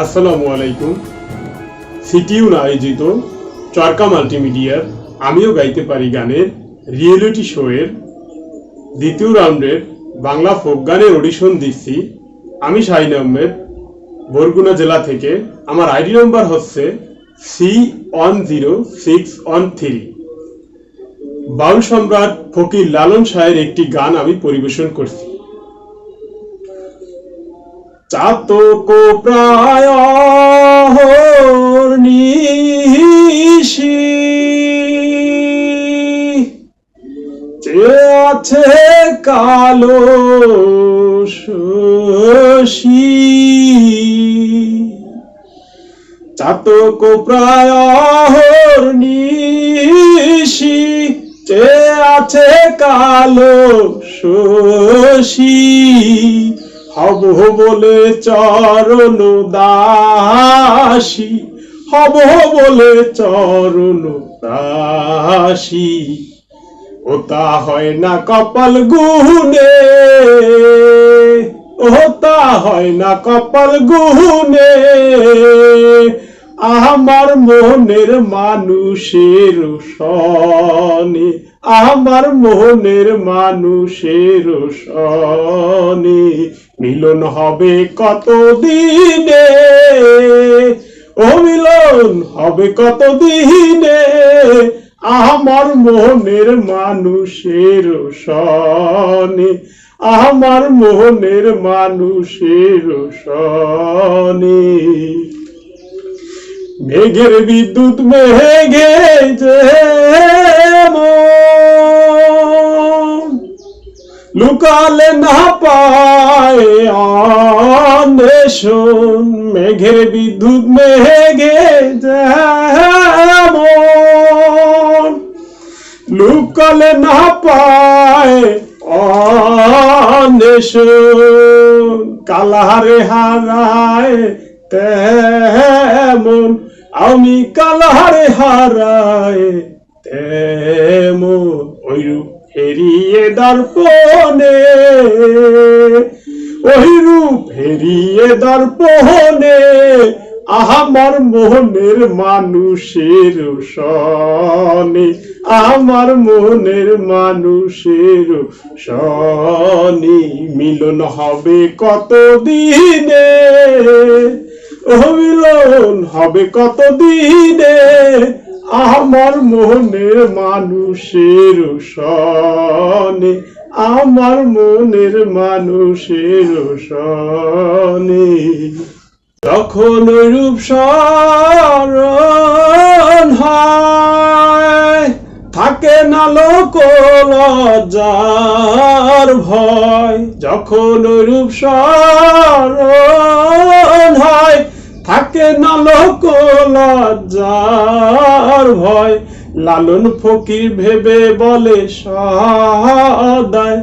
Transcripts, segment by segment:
আসসালামু আলাইকুম। সিটিউন আয়োজিত চরকা মাল্টিমিডিয়ার আমিও গাইতে পারি গানের রিয়েলিটি শোয়ের দ্বিতীয় রাউন্ডের বাংলা ফোক গানের অডিশন দিচ্ছি। আমি শাহিন আহমেদ, বরগুনা জেলা থেকে। আমার আইডি নাম্বার হচ্ছে C106113। বাউল সম্রাট ফকির লালন শাহের একটি গান আমি পরিবেশন করছি। চাতক প্রায় নিশি আছে কালো শশী, চাতক প্রায় নিশি আছে কালো শশী, হব বলে চরণ দাসী, হব বলে চরণ দাসী। ও তা হয় না কপাল গুনে, ও তা হয় না কপাল গুনে, আমার মনের মানুষের সনে, আমার মনের মানুষের সনে মিলন হবে কত দিনে, ও মিলন হবে কত দিনে, আমার মনের মানুষের সনে, আমার মনের মানুষের সনে। মেঘের বিদ্যুৎ মেঘে লুকালে না পায় অন্বেষণ, মেঘের বিদ্যুৎ মেঘে লুকালে না পায় অন্বেষণ, কালারে হারায় তেমন আমি কালারে হারায় তেমন, ওই রূপ হেরিয়ে দর্পণে, ওই রূপ হেরিয়ে দর্পণে, আমার মনের মানুষের সনে, আমার মনের মানুষের সনে মিলন হবে কত দিনে, ও মিলন হবে কত দিনে, আমার মনের মানুষের সনে, আমার মনের মানুষের সনে। তখন রূপ স্মরণ হয়, থাকে না লোক লজ্জার ভয়, যখন রূপ স্মরণ হয়, থাকে না লোক লজ্জার ভয়। লালন ফকির ভেবে বলে সদায়,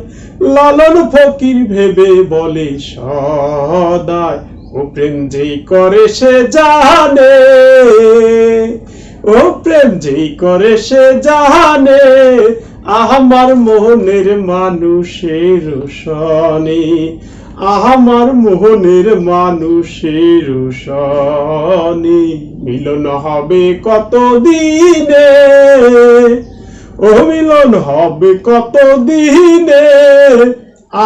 লালন ফকির ভেবে বলে সদায়, ও প্রেম যেই করে সে জানে, ও প্রেম যেই করে সে জানে, আমার মনের মানুষের সনে, আমার মোহনের মানুষের সনে মিলন হবে কত দিনে, ও মিলন হবে কত দিনে,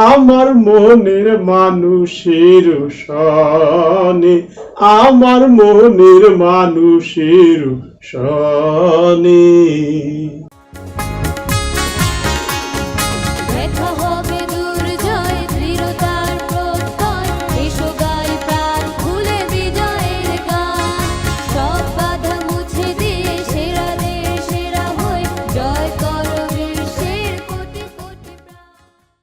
আমার মনের মানুষের সনে, আমার মনের মানুষের সনে।